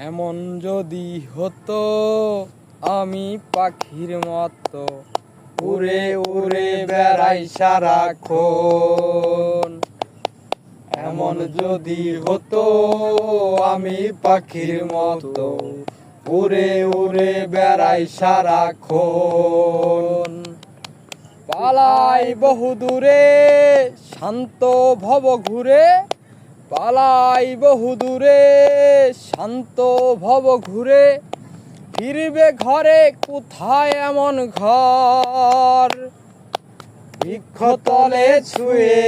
এমন যদি হতো আমি পাখির মতো উড়ে উড়ে বেড়াই সারাক্ষণ। এমন যদি হতো আমি পাখির মতো উড়ে উড়ে বেড়াই সারাক্ষণ। পালাই বহুদূরে শান্ত ভব ঘুরে, পালাই বহুদূরে শান্ত ভব ঘুরে, ফিরবে ঘরে কোথায় এমন ঘর। বৃক্ষতলে ছুঁয়ে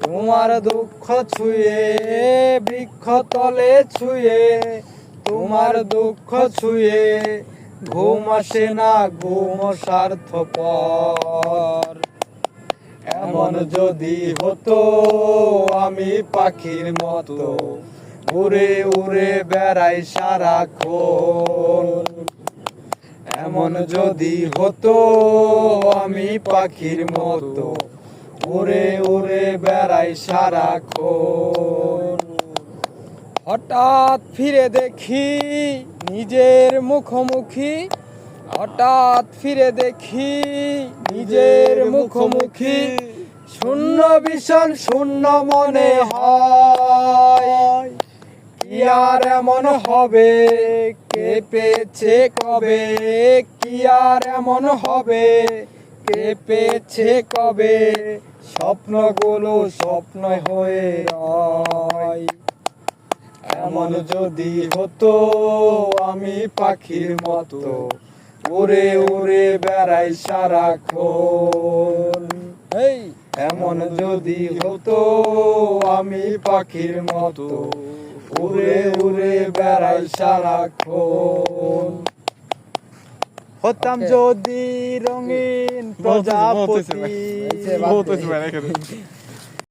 তোমার দুঃখ ছুঁয়ে, বৃক্ষতলে ছুঁয়ে তোমার দুঃখ ছুঁয়ে, ঘুম আসে না ঘুম স্বার্থপর। এমন যদি হতো আমি পাখির মতো উড়ে উড়ে বেড়াই সারাক্ষণ। এমন যদি হতো আমি পাখির মতো উড়ে উড়ে বেড়াই সারাক্ষণ। হঠাৎ ফিরে দেখি নিজের মুখোমুখি, হঠাৎ ফিরে দেখি নিজের মুখোমুখি, শূন্য ভীষণ শূন্য মনে হয়। কি আর এমন হবে কে পেয়েছে কবে, কি আর এমন হবে কে পেয়েছে কবে, স্বপ্নগুলো স্বপ্ন হয়ে রয়। এমন যদি হতো আমি পাখির মতো উড়ে উড়ে বেড়াই সারাক্ষণ। এমন যদি হতো আমি পাখির মতো উড়ে উড়ে বেড়াই সারাক্ষণ। হতাম যদি রঙিন প্রজাপতি।